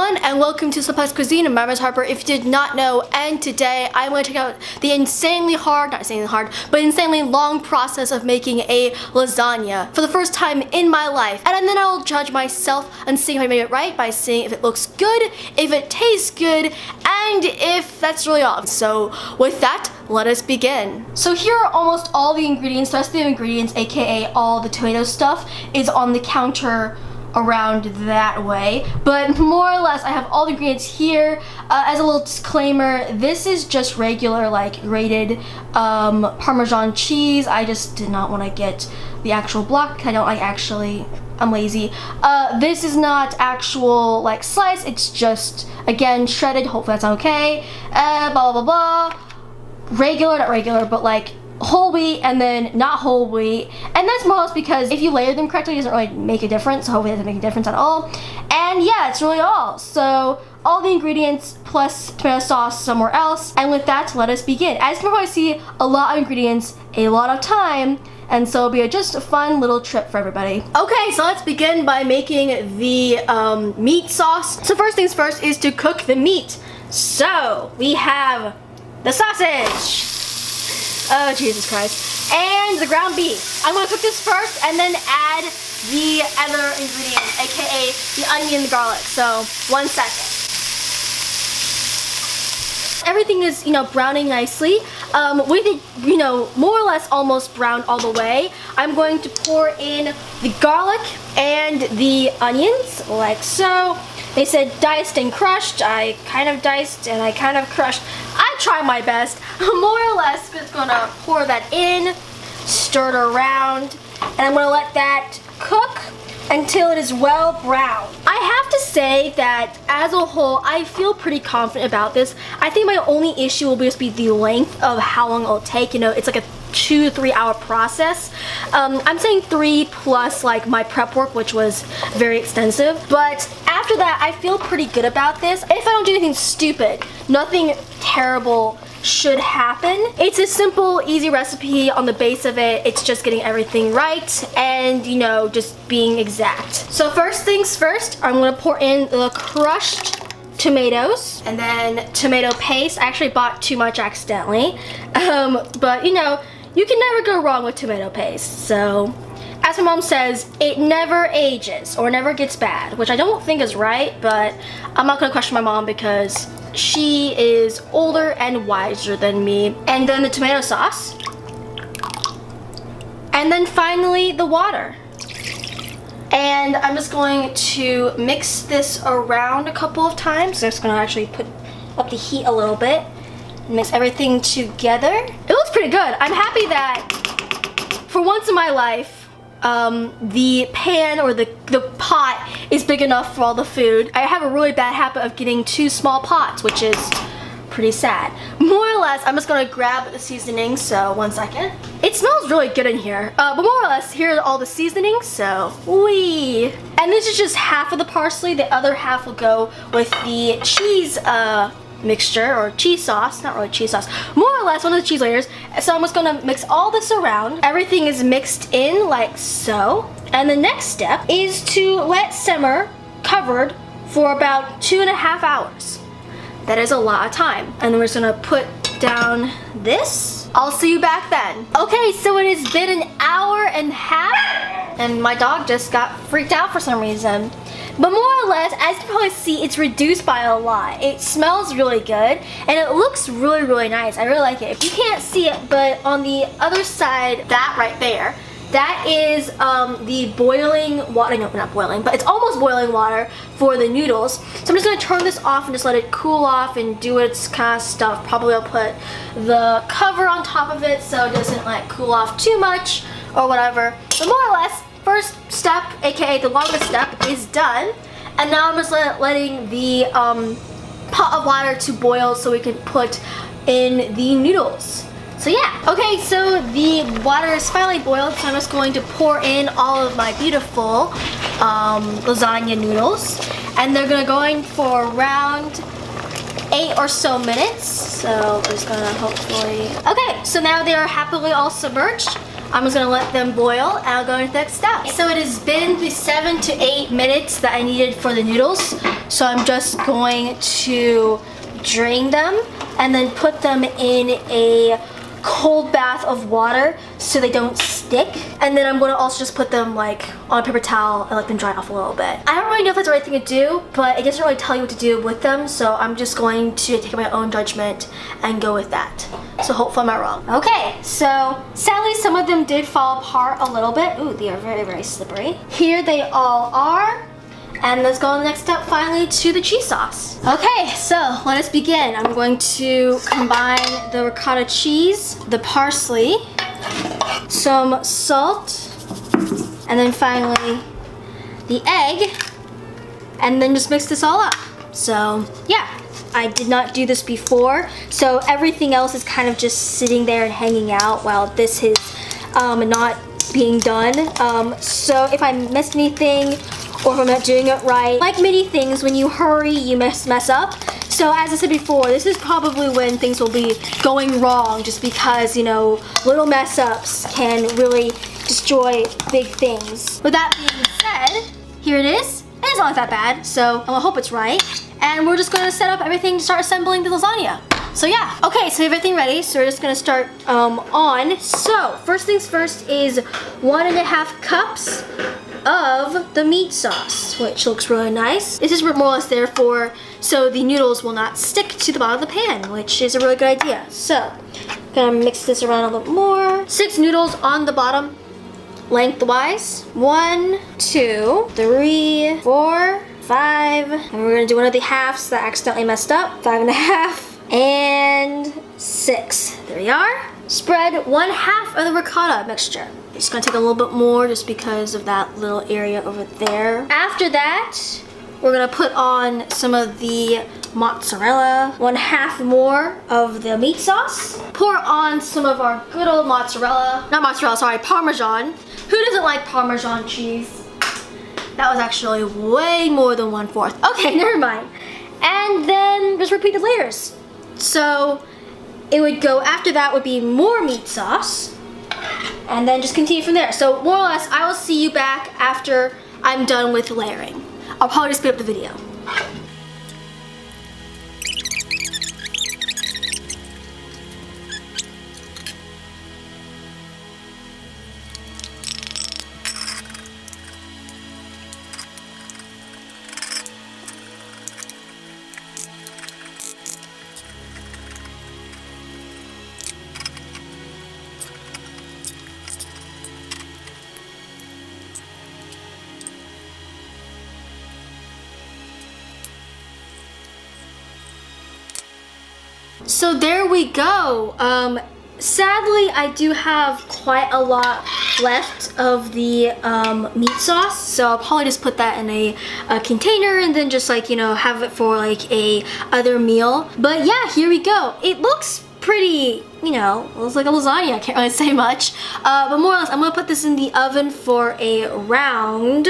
everyone, and welcome to Suplex Cuisine. My name is Harper, if you did not know, and today I'm going to check out the insanely long process of making a lasagna for the first time in my life. And then I'll judge myself and see if I made it right by seeing if it looks good, if it tastes good, and if that's really all. So with that, let us begin. So here are almost all the ingredients. The rest of the ingredients, aka all the tomato stuff, is on the counter around that way, but more or less I have all the ingredients here. As a little disclaimer, this is just regular, like, grated Parmesan cheese. I just did not want to get the actual block. I don't like, I'm lazy. This is not actual, like, slice. It's just, again, shredded. Hopefully that's okay. Blah blah blah blah. Regular, not regular, but like whole wheat and then not whole wheat, and that's more or less because if you layer them correctly, it doesn't really make a difference. So hopefully it doesn't make a difference at all. And yeah, it's really all. So all the ingredients plus tomato sauce somewhere else. And with that, let us begin. As you can probably see, a lot of ingredients, a lot of time, and so it'll be just a fun little trip for everybody. Okay, so let's begin by making the meat sauce. So first things first is to cook the meat. So we have the sausage. Oh, Jesus Christ. And the ground beef. I'm gonna cook this first and then add the other ingredients, aka the onion and the garlic. So, 1 second. Everything is, browning nicely. With it, more or less almost browned all the way, I'm going to pour in the garlic and the onions, like so. They said diced and crushed. I kind of diced and I kind of crushed. I try my best. More or less, just gonna pour that in, stir it around, and I'm gonna let that cook until it is well browned. I have to say that as a whole, I feel pretty confident about this. I think my only issue will just be the length of how long it'll take. It's like a 2 to 3 hour process. I'm saying 3 plus like my prep work, which was very extensive. But after that, I feel pretty good about this. If I don't do anything stupid, nothing terrible should happen. It's a simple, easy recipe. On the base of it, it's just getting everything right and, just being exact. So first things first, I'm gonna pour in the crushed tomatoes and then tomato paste. I actually bought too much accidentally, but you can never go wrong with tomato paste. So, as my mom says, it never ages or never gets bad, which I don't think is right, but I'm not gonna question my mom because she is older and wiser than me. And then the tomato sauce. And then finally the water. And I'm just going to mix this around a couple of times. So I'm just gonna actually put up the heat a little bit. Mix everything together. It looks pretty good. I'm happy that for once in my life, the pan or the pot is big enough for all the food. I have a really bad habit of getting 2 small pots, which is pretty sad. More or less, I'm just gonna grab the seasoning, so 1 second. It smells really good in here, but more or less, here are all the seasonings, so wee. And this is just half of the parsley. The other half will go with the cheese, mixture or cheese sauce, not really cheese sauce, more or less one of the cheese layers. So I'm just gonna mix all this around. Everything is mixed in like so. And the next step is to let simmer covered for about 2.5 hours. That is a lot of time. And then we're just gonna put down this. I'll see you back then. Okay, so it has been 1.5 hours and my dog just got freaked out for some reason. But more or less, as you can probably see, it's reduced by a lot. It smells really good, and it looks really, really nice. I really like it. You can't see it, but on the other side, that right there, that is the boiling water, no, not boiling, but it's almost boiling water for the noodles. So I'm just gonna turn this off and just let it cool off and do its kind of stuff. Probably I'll put the cover on top of it so it doesn't like cool off too much or whatever. But more or less, first step, aka the longest step, is done. And now I'm just letting the pot of water to boil so we can put in the noodles. So yeah, okay, so the water is finally boiled, so I'm just going to pour in all of my beautiful lasagna noodles. And they're gonna go in for around 8 or so minutes. So I'm just gonna hopefully, okay, so now they are happily all submerged. I'm just gonna let them boil and I'll go into the next step. So it has been the 7 to 8 minutes that I needed for the noodles. So I'm just going to drain them and then put them in a cold bath of water so they don't stick. And then I'm going to also just put them like on a paper towel and let them dry off a little bit. I don't really know if that's the right thing to do, but it doesn't really tell you what to do with them, so I'm just going to take my own judgment and go with that. So hopefully I'm not wrong. Okay, so sadly some of them did fall apart a little bit. Ooh, they are very, very slippery. Here they all are. And let's go on the next step finally to the cheese sauce. Okay, so let us begin. I'm going to combine the ricotta cheese, the parsley, some salt, and then finally the egg, and then just mix this all up. So yeah, I did not do this before, so everything else is kind of just sitting there and hanging out while this is not being done. So if I missed anything, or if I'm not doing it right. Like many things, when you hurry, you mess up. So as I said before, this is probably when things will be going wrong, just because, you know, little mess ups can really destroy big things. With that being said, here it is. It's not that bad, so I hope it's right. And we're just gonna set up everything to start assembling the lasagna. So yeah, okay, so we have everything ready, so we're just gonna start on. So first things first is 1.5 cups of the meat sauce, which looks really nice. This is more or less there for so the noodles will not stick to the bottom of the pan, which is a really good idea. So, gonna mix this around a little more. 6 noodles on the bottom, lengthwise. 1, 2, 3, 4, 5. And we're gonna do one of the halves that I accidentally messed up. 5.5 and 6. There we are. Spread 1/2 of the ricotta mixture. It's gonna take a little bit more just because of that little area over there. After that, we're gonna put on some of the mozzarella, 1/2 more of the meat sauce. Pour on some of our good old mozzarella, not mozzarella, sorry, Parmesan. Who doesn't like Parmesan cheese? That was actually way more than 1/4. Okay, never mind. And then just repeat the layers. So it would go, after that would be more meat sauce, and then just continue from there. So more or less, I will see you back after I'm done with layering. I'll probably just speed up the video. So there we go. Sadly, I do have quite a lot left of the meat sauce, so I'll probably just put that in a container and then just like, you know, have it for like a other meal. But yeah, here we go. It looks pretty, you know, it looks like a lasagna. I can't really say much. But more or less, I'm gonna put this in the oven for around.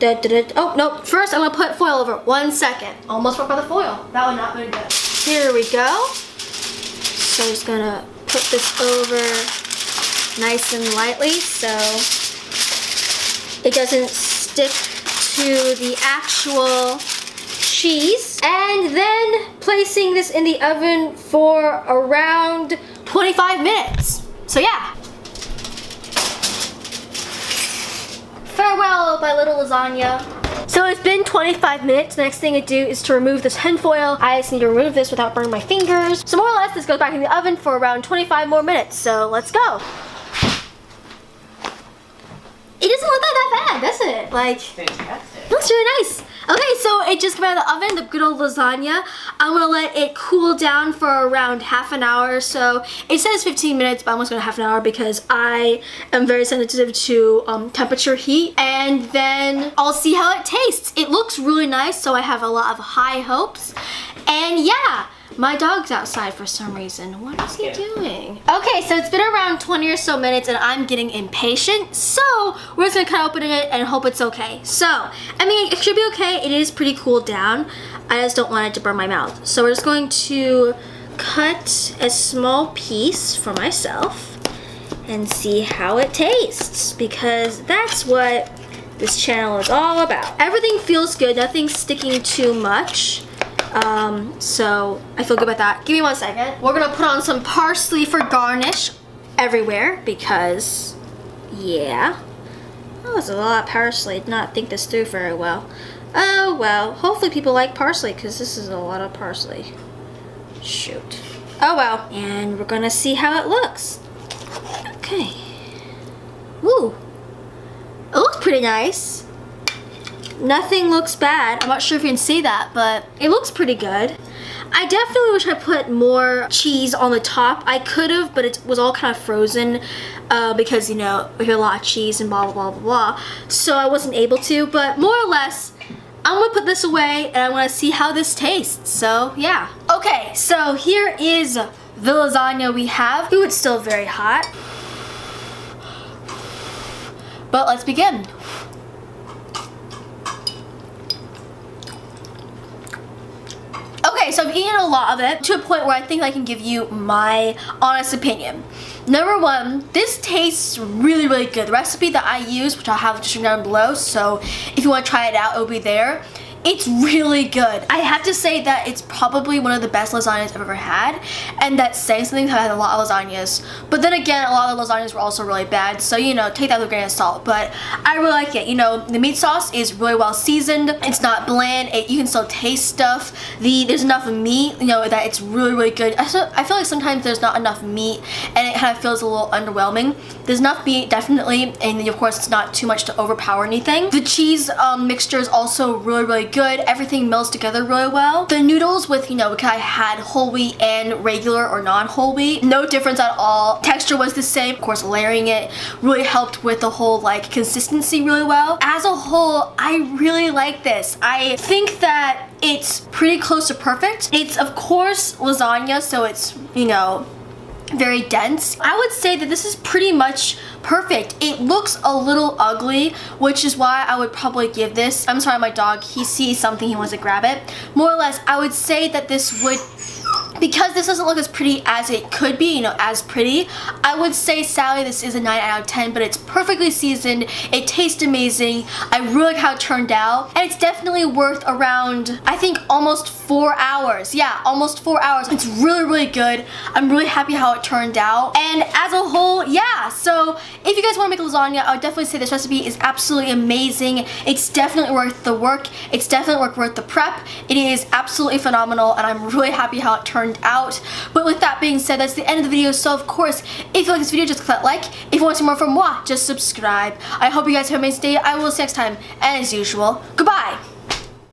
Oh, no, first I'm gonna put foil over it. 1 second. Almost broke by the foil. That would not be good. Here we go. So I'm just gonna put this over nice and lightly so it doesn't stick to the actual cheese. And then placing this in the oven for around 25 minutes. So yeah. Farewell, my little lasagna. So it's been 25 minutes. The next thing I do is to remove this tin foil. I just need to remove this without burning my fingers. So more or less, this goes back in the oven for around 25 more minutes. So let's go. It doesn't look that bad, does it? Like, it looks really nice. Okay, so it just came out of the oven, the good old lasagna. I'm gonna let it cool down for around half an hour or so. It says 15 minutes, but I'm almost gonna half an hour because I am very sensitive to temperature heat. And then I'll see how it tastes. It looks really nice, so I have a lot of high hopes. And yeah, my dog's outside for some reason. What is he doing? Okay, so it's been around 20 or so minutes and I'm getting impatient. So we're just gonna cut open it and hope it's okay. So, I mean, it should be okay. It is pretty cooled down. I just don't want it to burn my mouth. So we're just going to cut a small piece for myself. and see how it tastes, because that's what this channel is all about. Everything feels good, nothing's sticking too much. So I feel good about that. Give me 1 second. We're gonna put on some parsley for garnish everywhere because, yeah. Oh, there's a lot of parsley. Did not think this through very well. Oh well, hopefully people like parsley because this is a lot of parsley. Shoot. Oh well. And we're gonna see how it looks. Okay. Woo. It looks pretty nice. Nothing looks bad. I'm not sure if you can see that, but it looks pretty good. I definitely wish I put more cheese on the top. I could have, but it was all kind of frozen because, you know, we have a lot of cheese and blah, blah, blah, blah, blah. So I wasn't able to, but more or less, I'm gonna put this away and I wanna see how this tastes. So, yeah. Okay, so here is the lasagna we have. Ooh, it's still very hot. But let's begin. Okay, so I've eaten a lot of it to a point where I think I can give you my honest opinion. Number one, this tastes really, really good. The recipe that I use, which I'll have just down below, so if you want to try it out, it'll be there. It's really good. I have to say that it's probably one of the best lasagnas I've ever had, and that's saying something. I've had a lot of lasagnas, but then again, a lot of the lasagnas were also really bad, so you know, take that with a grain of salt. But I really like it. You know, the meat sauce is really well seasoned. It's not bland. You can still taste stuff. There's enough meat, you know, that it's really, really good. I feel like sometimes there's not enough meat, and it kind of feels a little underwhelming. There's enough meat, definitely, and of course, it's not too much to overpower anything. The cheese mixture is also really, really good. Everything melts together really well. The noodles with, you know, because I had whole wheat and regular or non-whole wheat, no difference at all. Texture was the same. Of course, layering it really helped with the whole like consistency really well. As a whole, I really like this. I think that it's pretty close to perfect. It's of course lasagna, so it's, you know, very dense. I would say that this is pretty much perfect. It looks a little ugly, which is why I would probably give this, I'm sorry, my dog, he sees something, he wants to grab it. More or less, I would say that this would, because this doesn't look as pretty as it could be, you know, as pretty, I would say sadly this is a 9 out of 10, but it's perfectly seasoned, it tastes amazing, I really like how it turned out, and it's definitely worth around, I think, almost 4 hours. Yeah, almost 4 hours. It's really, really good. I'm really happy how it turned out, and as a whole, yeah, so if you guys want to make lasagna, I would definitely say this recipe is absolutely amazing. It's definitely worth the work. It's definitely worth the prep. It is absolutely phenomenal, and I'm really happy how it turned out. But with that being said, that's the end of the video. So of course, if you like this video, just click that like. If you want to see more from moi, just subscribe. I hope you guys have an amazing day. I will see you next time, and as usual, goodbye.